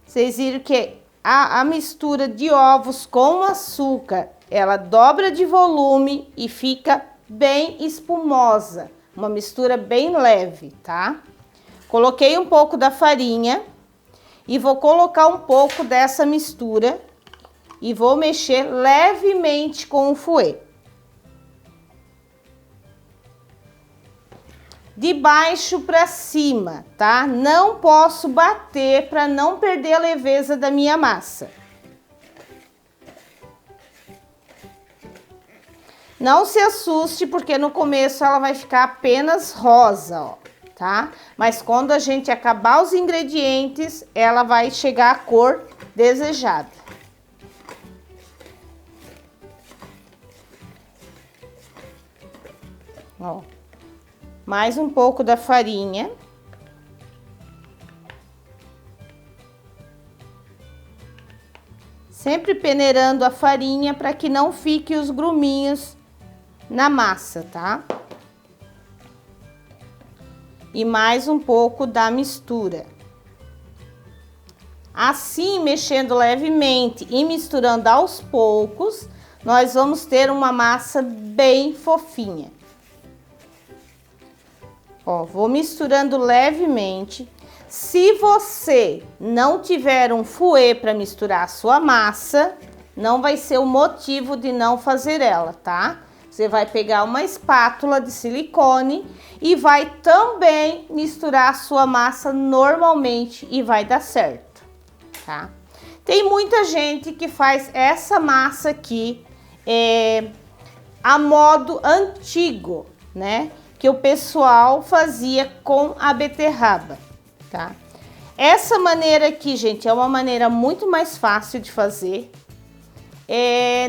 Vocês viram que a mistura de ovos com açúcar, ela dobra de volume e fica bem espumosa, uma mistura bem leve, tá? Coloquei um pouco da farinha e vou colocar um pouco dessa mistura e vou mexer levemente com o fouet. De baixo para cima, tá? Não posso bater para não perder a leveza da minha massa. Não se assuste, porque no começo ela vai ficar apenas rosa, ó, tá? Mas quando a gente acabar os ingredientes, ela vai chegar à cor desejada. Ó. Mais um pouco da farinha. Sempre peneirando a farinha para que não fique os gruminhos na massa, tá? E mais um pouco da mistura. Assim, mexendo levemente e misturando aos poucos, nós vamos ter uma massa bem fofinha. Ó, vou misturando levemente. Se você não tiver um fouet para misturar a sua massa, não vai ser o motivo de não fazer ela, tá? Você vai pegar uma espátula de silicone e vai também misturar a sua massa normalmente e vai dar certo, tá? Tem muita gente que faz essa massa aqui a modo antigo, né? Que o pessoal fazia com a beterraba, tá? Essa maneira aqui, gente, é uma maneira muito mais fácil de fazer.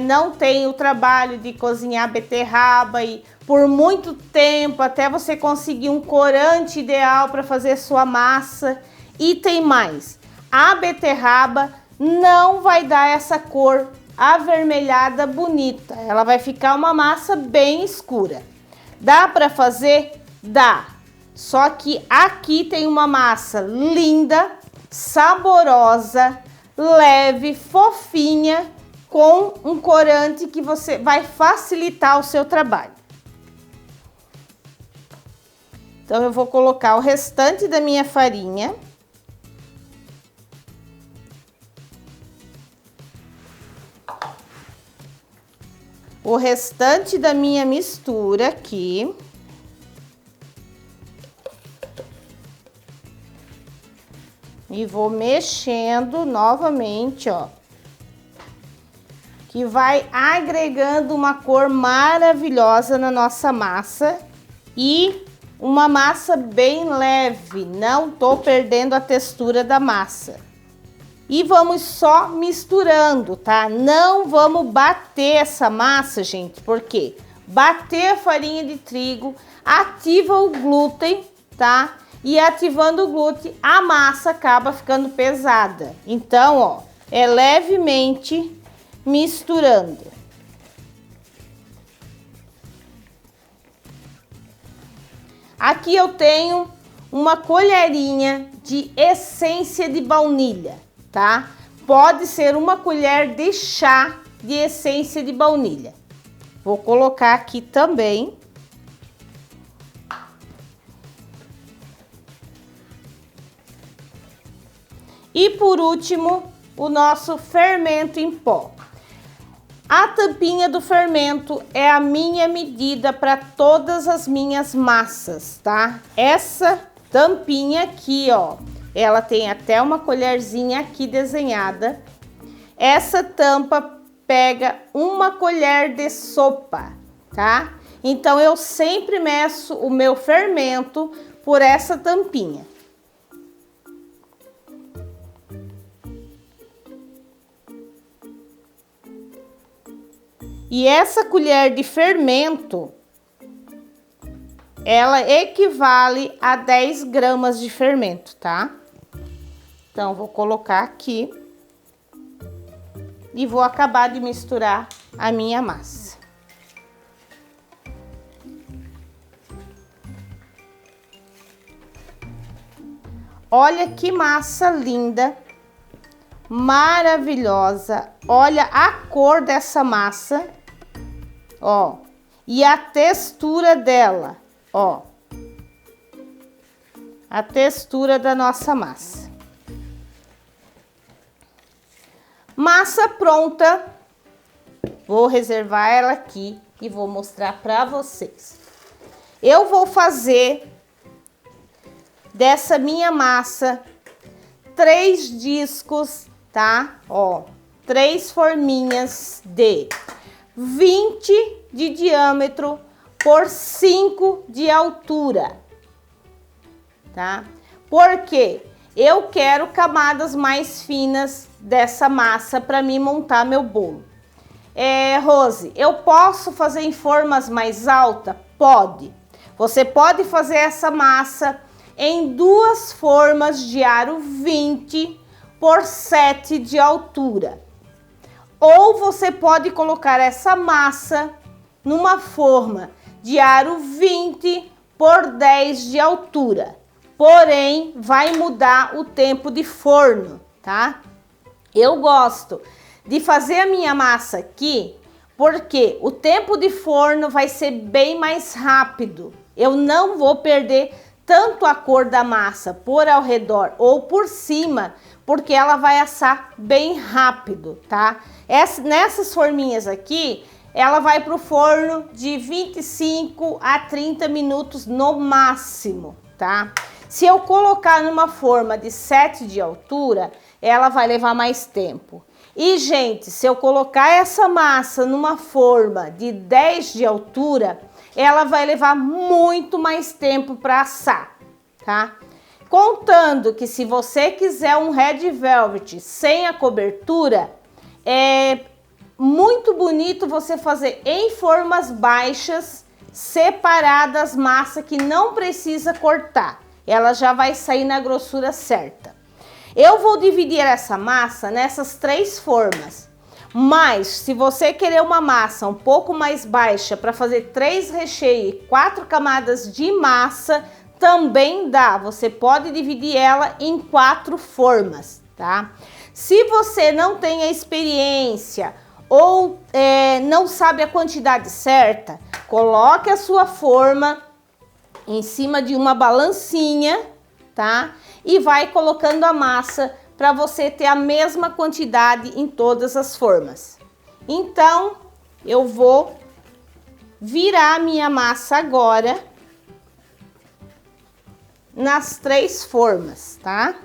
Não tem o trabalho de cozinhar beterraba e por muito tempo até você conseguir um corante ideal para fazer sua massa. E tem mais, a beterraba não vai dar essa cor avermelhada bonita, ela vai ficar uma massa bem escura. Dá para fazer? Dá. Só que aqui tem uma massa linda, saborosa, leve, fofinha, com um corante que você vai facilitar o seu trabalho. Então, eu vou colocar o restante da minha farinha. O restante da minha mistura aqui. E vou mexendo novamente, ó. Que vai agregando uma cor maravilhosa na nossa massa. E uma massa bem leve, não tô perdendo a textura da massa. E vamos só misturando, tá? Não vamos bater essa massa, gente, porque bater a farinha de trigo ativa o glúten, tá? E ativando o glúten, a massa acaba ficando pesada. Então, ó, é levemente misturando. Aqui eu tenho uma colherinha de essência de baunilha, tá? Pode ser uma colher de chá de essência de baunilha. Vou colocar aqui também. E por último, o nosso fermento em pó. A tampinha do fermento é a minha medida para todas as minhas massas, tá? Essa tampinha aqui, ó, ela tem até uma colherzinha aqui desenhada. Essa tampa pega uma colher de sopa, tá? Então, eu sempre meço o meu fermento por essa tampinha. E essa colher de fermento, ela equivale a 10 gramas de fermento, tá? Então, vou colocar aqui e vou acabar de misturar a minha massa. olha que massa linda, maravilhosa. Olha a cor dessa massa, ó, e a textura dela, ó. A textura da nossa massa. Massa pronta. Vou reservar ela aqui e vou mostrar para vocês. Eu vou fazer dessa minha massa 3 discos, tá? Ó, 3 forminhas de 20 de diâmetro por 5 de altura, tá? Porque eu quero camadas mais finas dessa massa para mim montar meu bolo. Rose, eu posso fazer em formas mais altas? Pode. Você pode fazer essa massa em 2 formas de aro 20 por 7 de altura. Ou você pode colocar essa massa numa forma de aro 20 por 10 de altura. Porém, vai mudar o tempo de forno, tá? Eu gosto de fazer a minha massa aqui, porque o tempo de forno vai ser bem mais rápido. Eu não vou perder tanto a cor da massa por ao redor ou por cima, porque ela vai assar bem rápido, tá? Nessas forminhas aqui, ela vai pro forno de 25 a 30 minutos no máximo, tá? Se eu colocar numa forma de 7 de altura, ela vai levar mais tempo. E, gente, se eu colocar essa massa numa forma de 10 de altura, ela vai levar muito mais tempo para assar, tá? Contando que se você quiser um Red Velvet sem a cobertura, é muito bonito você fazer em formas baixas, separadas, massa que não precisa cortar. Ela já vai sair na grossura certa. Eu vou dividir essa massa nessas 3 formas. Mas, se você querer uma massa um pouco mais baixa para fazer 3 recheios e 4 camadas de massa, também dá. Você pode dividir ela em 4 formas, tá? Se você não tem a experiência ou não sabe a quantidade certa, coloque a sua forma em cima de uma balancinha, tá? E vai colocando a massa para você ter a mesma quantidade em todas as formas. Então, eu vou virar a minha massa agora nas 3 formas, tá?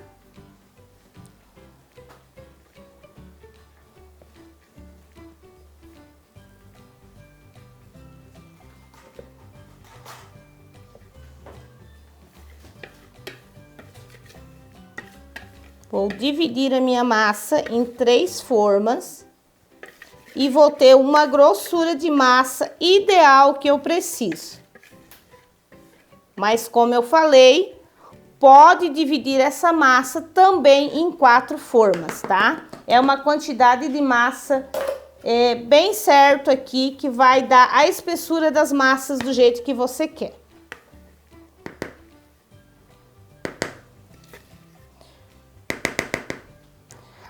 Vou dividir a minha massa em 3 formas e vou ter uma grossura de massa ideal que eu preciso. Mas como eu falei, pode dividir essa massa também em 4 formas, tá? É uma quantidade de massa bem certo aqui que vai dar a espessura das massas do jeito que você quer.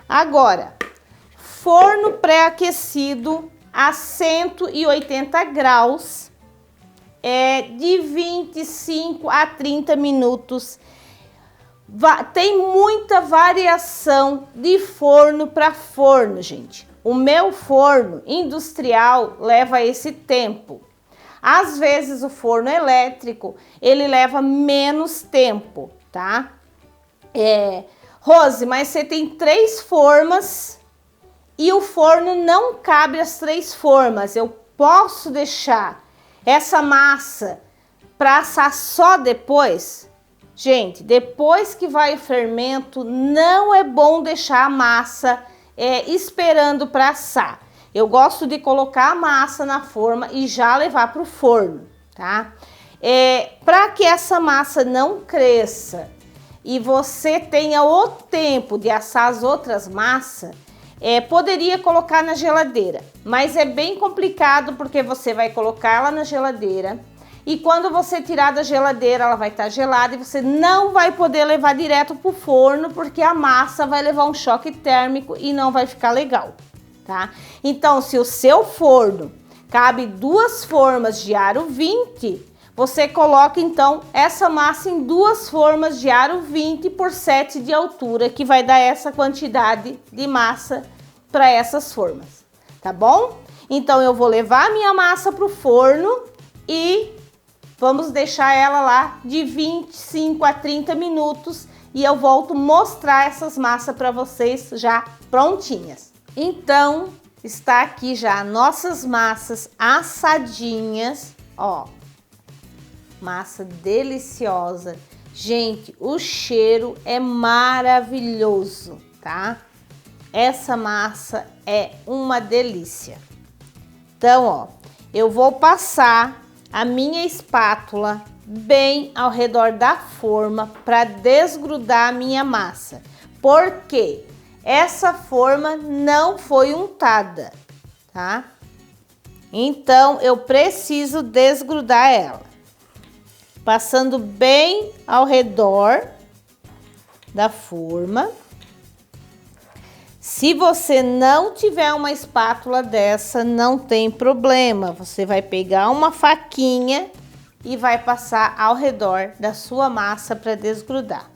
Agora, forno pré-aquecido a 180 graus, de 25 a 30 minutos. Tem muita variação de forno para forno, gente. O meu forno industrial leva esse tempo. Às vezes o forno elétrico, ele leva menos tempo, tá? Rose, mas você tem 3 formas e o forno não cabe as 3 formas. Eu posso deixar essa massa para assar só depois? Gente, depois que vai o fermento, não é bom deixar a massa esperando para assar. Eu gosto de colocar a massa na forma e já levar para o forno, tá? Para que essa massa não cresça e você tenha o tempo de assar as outras massas, poderia colocar na geladeira, mas é bem complicado porque você vai colocar ela na geladeira, e quando você tirar da geladeira, ela vai estar gelada e você não vai poder levar direto pro forno, porque a massa vai levar um choque térmico e não vai ficar legal, tá? Então, se o seu forno cabe 2 formas de aro 20, você coloca então essa massa em 2 formas de aro 20 por 7 de altura, que vai dar essa quantidade de massa para essas formas, tá bom? Então, eu vou levar a minha massa pro forno e vamos deixar ela lá de 25 a 30 minutos e eu volto mostrar essas massas para vocês já prontinhas. Então, está aqui já nossas massas assadinhas, ó. Massa deliciosa. Gente, o cheiro é maravilhoso, tá? Essa massa é uma delícia. Então, ó, eu vou passar a minha espátula bem ao redor da forma para desgrudar a minha massa, porque essa forma não foi untada, tá? Então eu preciso desgrudar ela, passando bem ao redor da forma. Se você não tiver uma espátula dessa, não tem problema. Você vai pegar uma faquinha e vai passar ao redor da sua massa para desgrudar.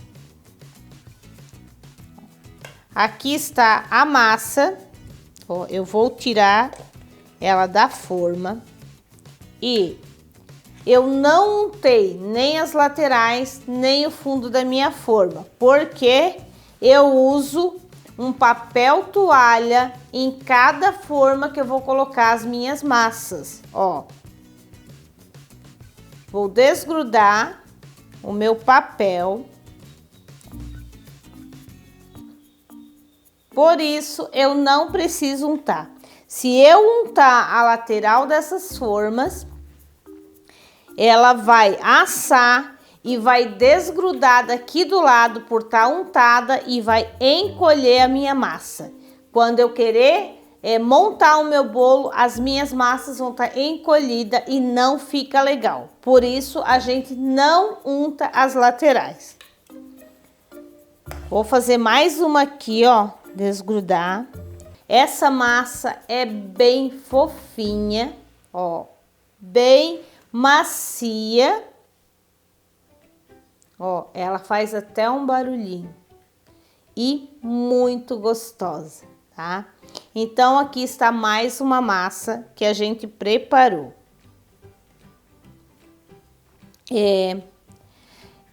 Aqui está a massa. Ó, eu vou tirar ela da forma. E eu não untei nem as laterais, nem o fundo da minha forma, porque eu uso um papel toalha em cada forma que eu vou colocar as minhas massas, ó. Vou desgrudar o meu papel. Por isso, eu não preciso untar. Se eu untar a lateral dessas formas, ela vai assar e vai desgrudar daqui do lado por estar untada e vai encolher a minha massa. Quando eu querer montar o meu bolo, as minhas massas vão estar encolhidas e não fica legal. Por isso, a gente não unta as laterais. Vou fazer mais uma aqui, ó, desgrudar. Essa massa é bem fofinha, ó, bem macia. Ó, ela faz até um barulhinho e muito gostosa, tá? Então, aqui está mais uma massa que a gente preparou.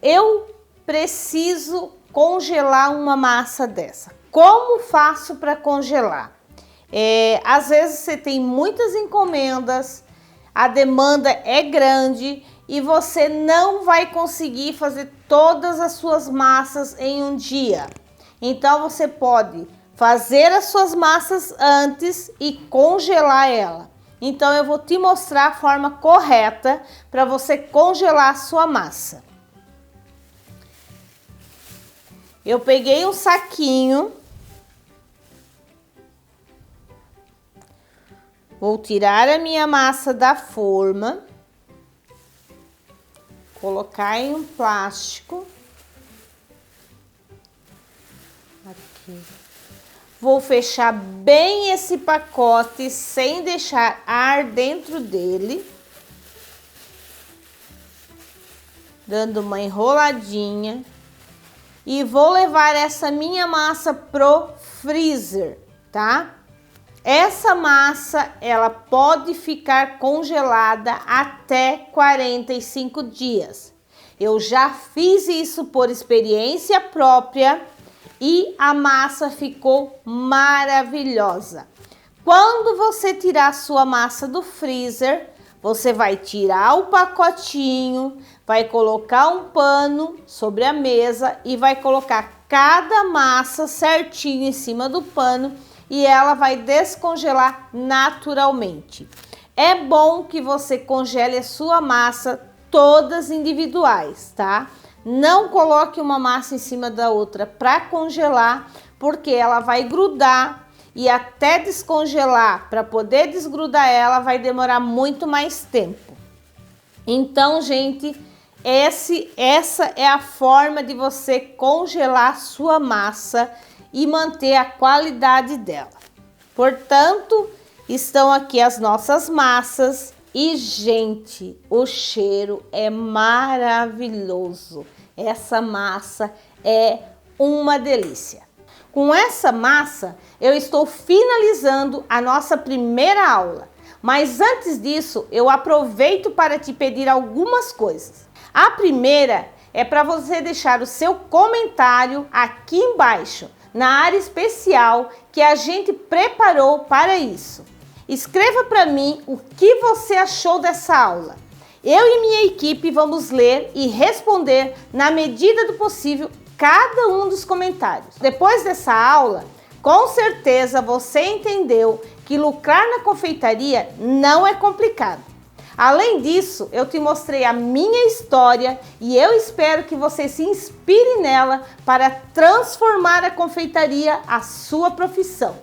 Eu preciso congelar uma massa dessa. Como faço para congelar? Às vezes você tem muitas encomendas, a demanda é grande e você não vai conseguir fazer todas as suas massas em um dia. Então você pode fazer as suas massas antes e congelar ela. Então eu vou te mostrar a forma correta para você congelar a sua massa. Eu peguei um saquinho, vou tirar a minha massa da forma, colocar em um plástico. Aqui. Vou fechar bem esse pacote sem deixar ar dentro dele. Dando uma enroladinha. E vou levar essa minha massa pro freezer, tá? Essa massa, ela pode ficar congelada até 45 dias. Eu já fiz isso por experiência própria e a massa ficou maravilhosa. Quando você tirar a sua massa do freezer, você vai tirar o pacotinho, vai colocar um pano sobre a mesa e vai colocar cada massa certinho em cima do pano e ela vai descongelar naturalmente. É bom que você congele a sua massa todas individuais, tá? Não coloque uma massa em cima da outra para congelar, porque ela vai grudar e até descongelar, para poder desgrudar ela, vai demorar muito mais tempo. Então, gente, essa é a forma de você congelar sua massa e manter a qualidade dela. Portanto, estão aqui as nossas massas e, gente, o cheiro é maravilhoso. Essa massa é uma delícia. Com essa massa, eu estou finalizando a nossa primeira aula. Mas antes disso, eu aproveito para te pedir algumas coisas. A primeira é para você deixar o seu comentário aqui embaixo, na área especial que a gente preparou para isso. Escreva para mim o que você achou dessa aula. Eu e minha equipe vamos ler e responder na medida do possível cada um dos comentários. Depois dessa aula, com certeza você entendeu que lucrar na confeitaria não é complicado. Além disso, eu te mostrei a minha história e eu espero que você se inspire nela para transformar a confeitaria a sua profissão.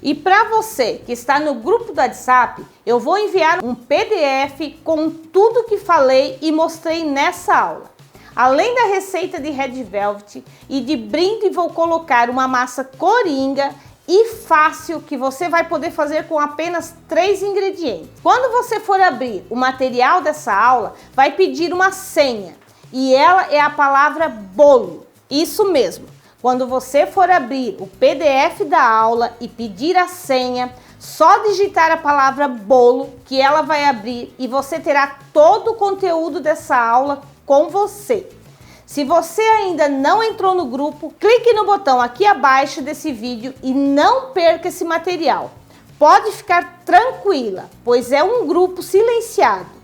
E para você que está no grupo do WhatsApp, eu vou enviar um PDF com tudo que falei e mostrei nessa aula. Além da receita de Red Velvet e de brinde, vou colocar uma massa coringa e fácil que você vai poder fazer com apenas 3 ingredientes. Quando você for abrir o material dessa aula, vai pedir uma senha e ela é a palavra bolo. Isso mesmo. Quando você for abrir o PDF da aula e pedir a senha, só digitar a palavra bolo que ela vai abrir e você terá todo o conteúdo dessa aula com você. Se você ainda não entrou no grupo, clique no botão aqui abaixo desse vídeo e não perca esse material. Pode ficar tranquila, pois é um grupo silenciado.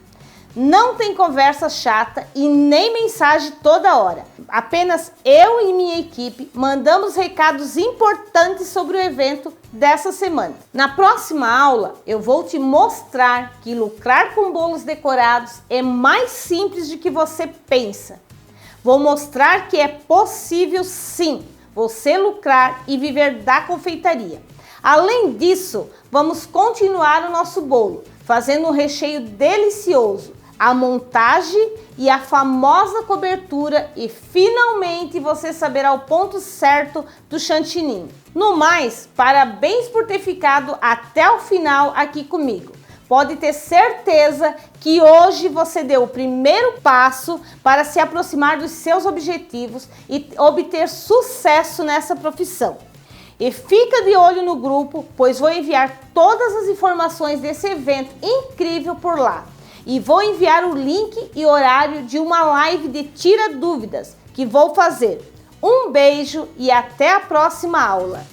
Não tem conversa chata e nem mensagem toda hora. Apenas eu e minha equipe mandamos recados importantes sobre o evento dessa semana. Na próxima aula, eu vou te mostrar que lucrar com bolos decorados é mais simples do que você pensa. Vou mostrar que é possível sim você lucrar e viver da confeitaria. Além disso, vamos continuar o nosso bolo, fazendo um recheio delicioso, a montagem e a famosa cobertura e finalmente você saberá o ponto certo do chantininho. No mais, parabéns por ter ficado até o final aqui comigo. Pode ter certeza que hoje você deu o primeiro passo para se aproximar dos seus objetivos e obter sucesso nessa profissão. E fica de olho no grupo, pois vou enviar todas as informações desse evento incrível por lá. E vou enviar o link e horário de uma live de Tira Dúvidas que vou fazer. Um beijo e até a próxima aula!